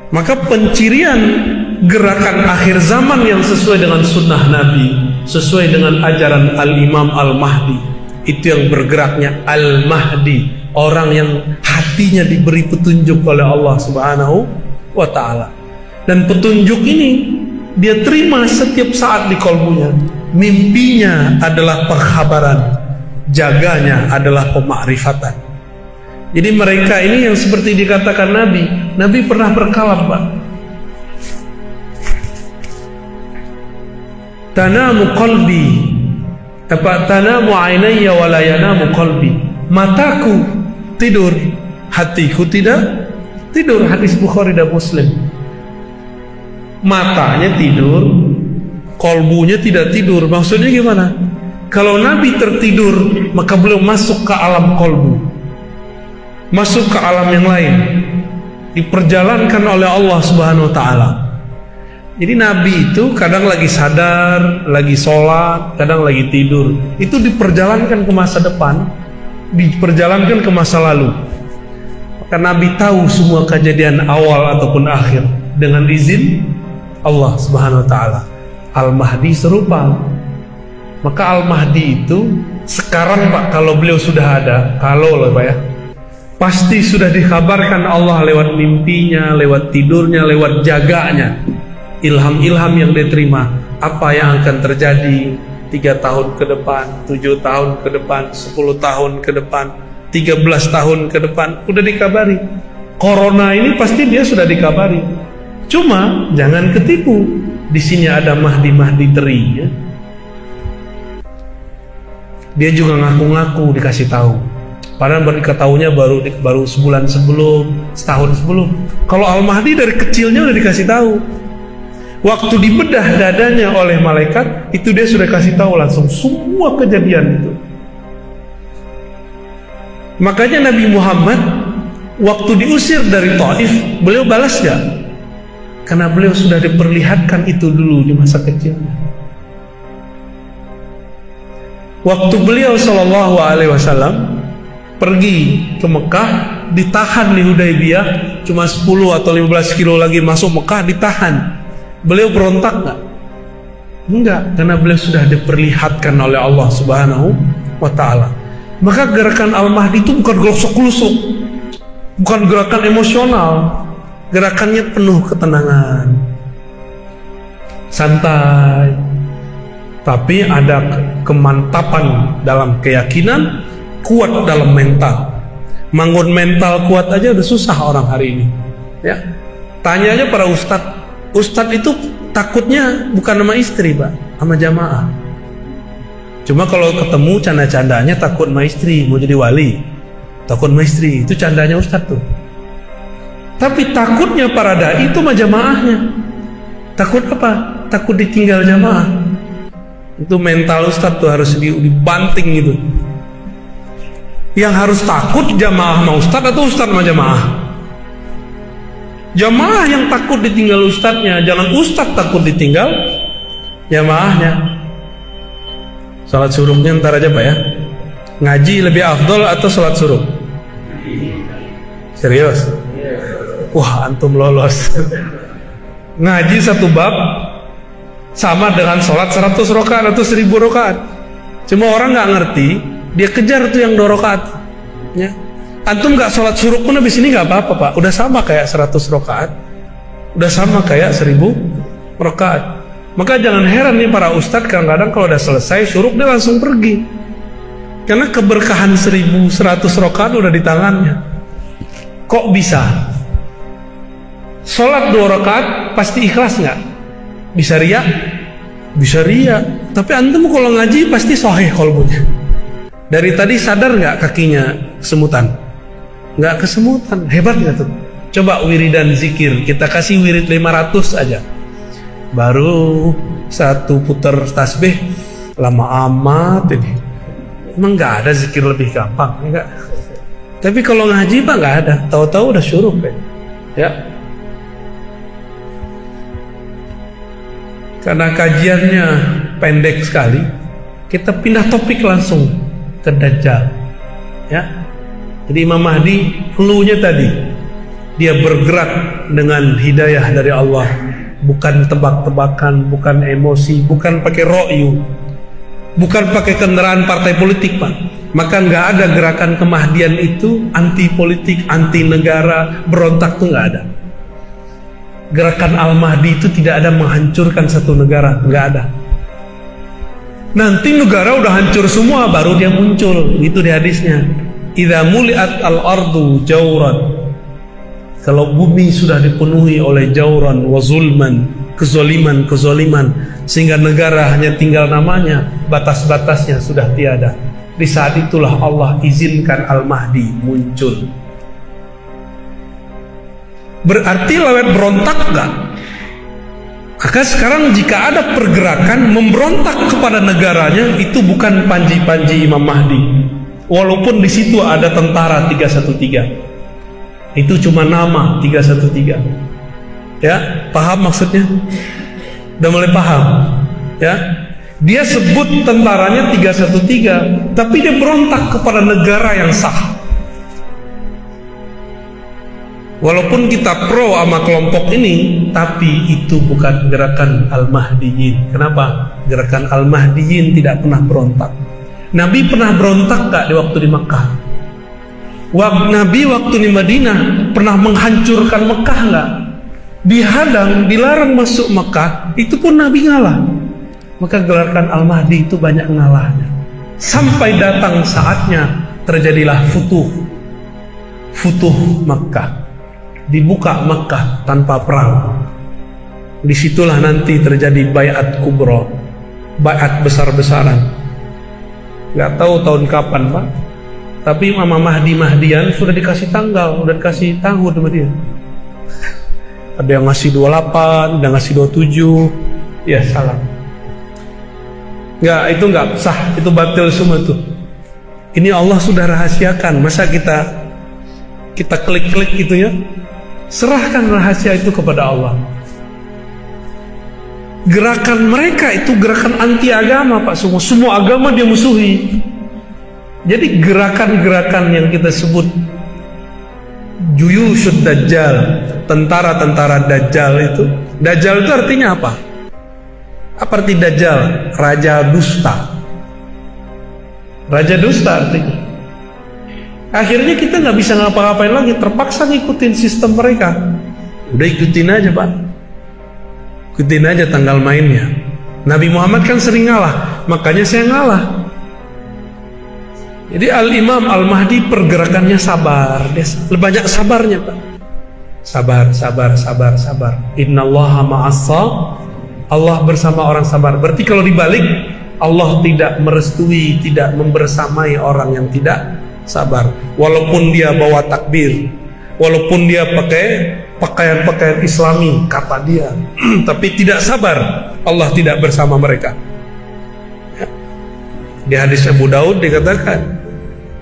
Maka pencirian gerakan akhir zaman yang sesuai dengan sunnah Nabi, sesuai dengan ajaran Al-Imam Al-Mahdi, itu yang bergeraknya Al-Mahdi, orang yang hatinya diberi petunjuk oleh Allah Subhanahu wa ta'ala. Dan petunjuk ini dia terima setiap saat di kalbunya. Mimpinya adalah perkhabaran, jaganya adalah pemakrifatan. Jadi mereka ini yang seperti dikatakan Nabi pernah berkalam, Pak. Tanamu qalbi, tanamu ainayya wa la yanamu qalbi. Mataku tidur, hatiku tidak tidur. Hadis Bukhari dan Muslim. Matanya tidur, kolbunya tidak tidur. Maksudnya gimana? Kalau Nabi tertidur, maka beliau masuk ke alam kolbu, masuk ke alam yang lain, diperjalankan oleh Allah Subhanahu wa ta'ala. Jadi Nabi itu kadang lagi sadar, lagi sholat, kadang lagi tidur. Itu diperjalankan ke masa depan, diperjalankan ke masa lalu. Maka Nabi tahu semua kejadian awal ataupun akhir dengan izin Allah Subhanahu wa ta'ala. Al-Mahdi serupa. Maka Al-Mahdi itu sekarang, Pak, kalau beliau sudah ada, kalau loh Pak ya, pasti sudah dikabarkan Allah lewat mimpinya, lewat tidurnya, lewat jaganya, ilham-ilham yang dia terima, apa yang akan terjadi 3 tahun ke depan, 7 tahun ke depan, 10 tahun ke depan, 13 tahun ke depan, udah dikabari. Corona ini pasti dia sudah dikabari. Cuma jangan ketipu, di sini ada Mahdi teri ya. Dia juga ngaku-ngaku dikasih tahu. Padahal diketahuinya baru sebulan sebelum, setahun sebelum. Kalau Al-Mahdi dari kecilnya udah dikasih tahu. Waktu dibedah dadanya oleh malaikat, itu dia sudah kasih tahu langsung semua kejadian itu. Makanya Nabi Muhammad waktu diusir dari Taif, beliau balas gak? Karena beliau sudah diperlihatkan itu dulu di masa kecilnya. Waktu beliau SAW pergi ke Mekah, ditahan di Hudaybiyah, cuma 10 atau 15 kilo lagi masuk Mekah, ditahan. Beliau berontak gak? Enggak, karena beliau sudah diperlihatkan oleh Allah Subhanahu wa ta'ala. Maka gerakan Al-Mahdi itu bukan gelosok-gelosok, bukan gerakan emosional. Gerakannya penuh ketenangan, santai, tapi ada kemantapan dalam keyakinan, kuat dalam mental. Bangun mental kuat aja udah susah orang hari ini ya. Tanya aja para ustadz itu takutnya bukan sama istri, Pak, sama jamaah. Cuma kalau ketemu canda-candanya takut sama istri, mau jadi wali, takut sama istri, itu candanya ustadz tuh. Tapi takutnya para dai itu sama jamaahnya. Takut apa? Takut ditinggal jamaah. Itu mental ustadz tuh harus dibanting gitu. Yang harus takut jamaah sama ustadz atau ustadz sama jamaah? Jamaah yang takut ditinggal ustadznya, jangan ustadz takut ditinggal jamaahnya. Salat suruhnya ntar aja Pak ya. Ngaji lebih afdol atau salat suruh? Serius? Wah, antum lolos. Ngaji satu bab sama dengan sholat 100 rakaat atau 1000 rakaat. Cuma orang nggak ngerti, dia kejar tuh yang 2 rakaat ya. Antum nggak sholat suruh pun habis ini nggak apa-apa, Pak. Udah sama kayak 100 rakaat, udah sama kayak 1000 rakaat. Maka jangan heran nih para ustadz kadang-kadang kalau udah selesai suruh dia langsung pergi, karena keberkahan 1100 rakaat udah di tangannya. Kok bisa? Sholat 2 rakaat pasti ikhlas nggak? Bisa riya? Bisa riya. Tapi antum kalau ngaji pasti sahih qalbunya. Dari tadi sadar nggak kakinya kesemutan? Nggak kesemutan. Hebat nggak tuh? Coba wiridan zikir, kita kasih wirid 500 aja. Baru 1 putar tasbih lama amat ini. Emang nggak ada zikir lebih gampang? Enggak. Tapi kalau ngaji Pak nggak ada. Tahu-tahu udah syuruh ya. Karena kajiannya pendek sekali, kita pindah topik langsung ke Dajjal ya. Jadi Imam Mahdi clue-nya tadi Dia bergerak dengan hidayah dari Allah, bukan tebak-tebakan, bukan emosi, bukan pakai ro'yu, bukan pakai kendaraan partai politik, Pak. Maka nggak ada gerakan kemahdian itu anti politik, anti negara, berontak tuh nggak ada. Gerakan Al-Mahdi itu tidak ada menghancurkan satu negara, nggak ada. Nanti negara udah hancur semua baru dia muncul, itu di hadisnya. Idza muliat al-ardu jawran, kalau bumi sudah dipenuhi oleh jawran wa zulman, kezoliman, sehingga negara hanya tinggal namanya, batas-batasnya sudah tiada. Di saat itulah Allah izinkan Al-Mahdi muncul. Berarti lewat berontak enggak? Maka sekarang jika ada pergerakan memberontak kepada negaranya, itu bukan panji-panji Imam Mahdi. Walaupun di situ ada tentara 313. Itu cuma nama 313. Ya, paham maksudnya? Udah mulai paham? Ya. Dia sebut tentaranya 313, tapi dia berontak kepada negara yang sah. Walaupun kita pro sama kelompok ini, tapi itu bukan gerakan Al-Mahdiyin. Kenapa? Gerakan Al-Mahdiyin tidak pernah berontak. Nabi pernah berontak gak di waktu di Mekah? Nabi waktu di Madinah pernah menghancurkan Mekah gak? Dihadang, dilarang masuk Mekah, itu pun Nabi ngalah. Maka gerakan Al-Mahdi itu banyak ngalahnya. Sampai datang saatnya terjadilah Futuh Makkah. Dibuka Makkah tanpa perang. Disitulah nanti terjadi Bai'at Kubra, Bai'at besar-besaran. Gak tahu tahun kapan, Pak. Tapi Imam Mahdian sudah dikasih tanggal, sudah dikasih tahun sama dia. Ada yang ngasih 28, ada yang ngasih 27. Ya salah. Enggak, itu enggak sah, itu batil semua tuh. Ini Allah sudah rahasiakan, masa kita klik-klik gitu ya? Serahkan rahasia itu kepada Allah. Gerakan mereka itu gerakan anti agama, Pak. Semua agama dia musuhi. Jadi gerakan-gerakan yang kita sebut Juyushud Dajjal, tentara-tentara Dajjal itu. Dajjal itu artinya apa? Apa arti Dajjal? Raja dusta. Raja dusta artinya. Akhirnya kita nggak bisa ngapa-ngapain lagi, terpaksa ngikutin sistem mereka. Udah ikutin aja, Pak. Ikutin aja tanggal mainnya. Nabi Muhammad kan sering ngalah, makanya saya ngalah. Jadi Al-Imam Al-Mahdi pergerakannya sabar, dia banyak sabarnya, Pak. Sabar. Innallaha ma'assa, Allah bersama orang sabar. Berarti kalau dibalik, Allah tidak merestui, tidak membersamai orang yang tidak sabar. Walaupun dia bawa takbir, walaupun dia pakai pakaian-pakaian Islami, kata dia, tapi tidak sabar, Allah tidak bersama mereka. Di hadis Abu Daud dikatakan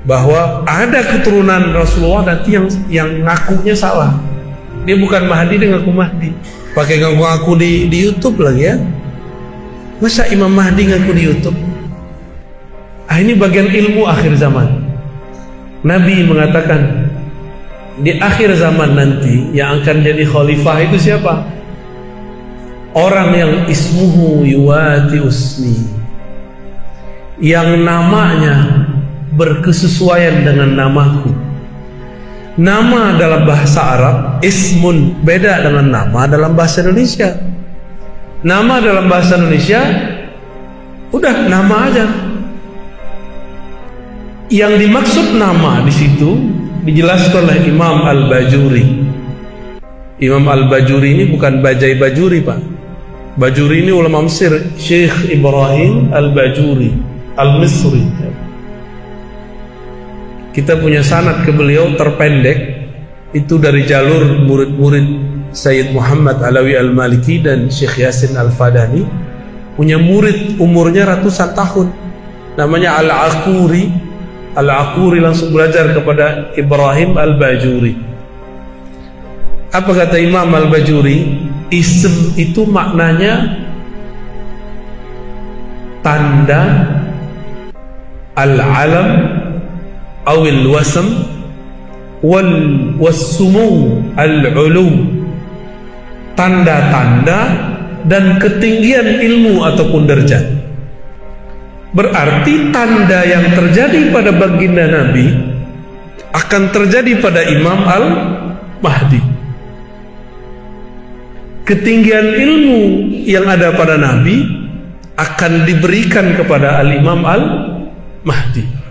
bahwa ada keturunan Rasulullah nanti yang ngakunya salah. Dia bukan Mahdi, dia ngaku Mahdi. Pakai ngaku di YouTube lagi ya. Masa Imam Mahdi ngaku di YouTube? Ini bagian ilmu akhir zaman. Nabi mengatakan di akhir zaman nanti yang akan jadi khalifah itu siapa? Orang yang ismuhu yuwati usmi, yang namanya berkesesuaian dengan namaku. Nama dalam bahasa Arab ismun, beda dengan nama dalam bahasa Indonesia. Nama dalam bahasa Indonesia udah nama aja. Yang dimaksud nama di situ dijelaskan oleh Imam Al-Bajuri. Imam Al-Bajuri ini bukan Bajai Bajuri, Pak. Bajuri ini ulama Mesir, Syekh Ibrahim Al-Bajuri Al-Misri. Kita punya sanad ke beliau terpendek, itu dari jalur murid-murid Sayyid Muhammad Alawi Al-Maliki dan Syekh Yasin Al-Fadani. Punya murid umurnya ratusan tahun, namanya Al-Aquri. Al-Aquri langsung belajar kepada Ibrahim Al-Bajuri. Apa kata Imam Al-Bajuri? Ism itu maknanya tanda, al-alam, awil wasam, wassumu al-ulum, tanda-tanda dan ketinggian ilmu ataupun derajat. Berarti tanda yang terjadi pada baginda Nabi akan terjadi pada Imam Al-Mahdi. Ketinggian ilmu yang ada pada Nabi akan diberikan kepada Al-Imam Al-Mahdi.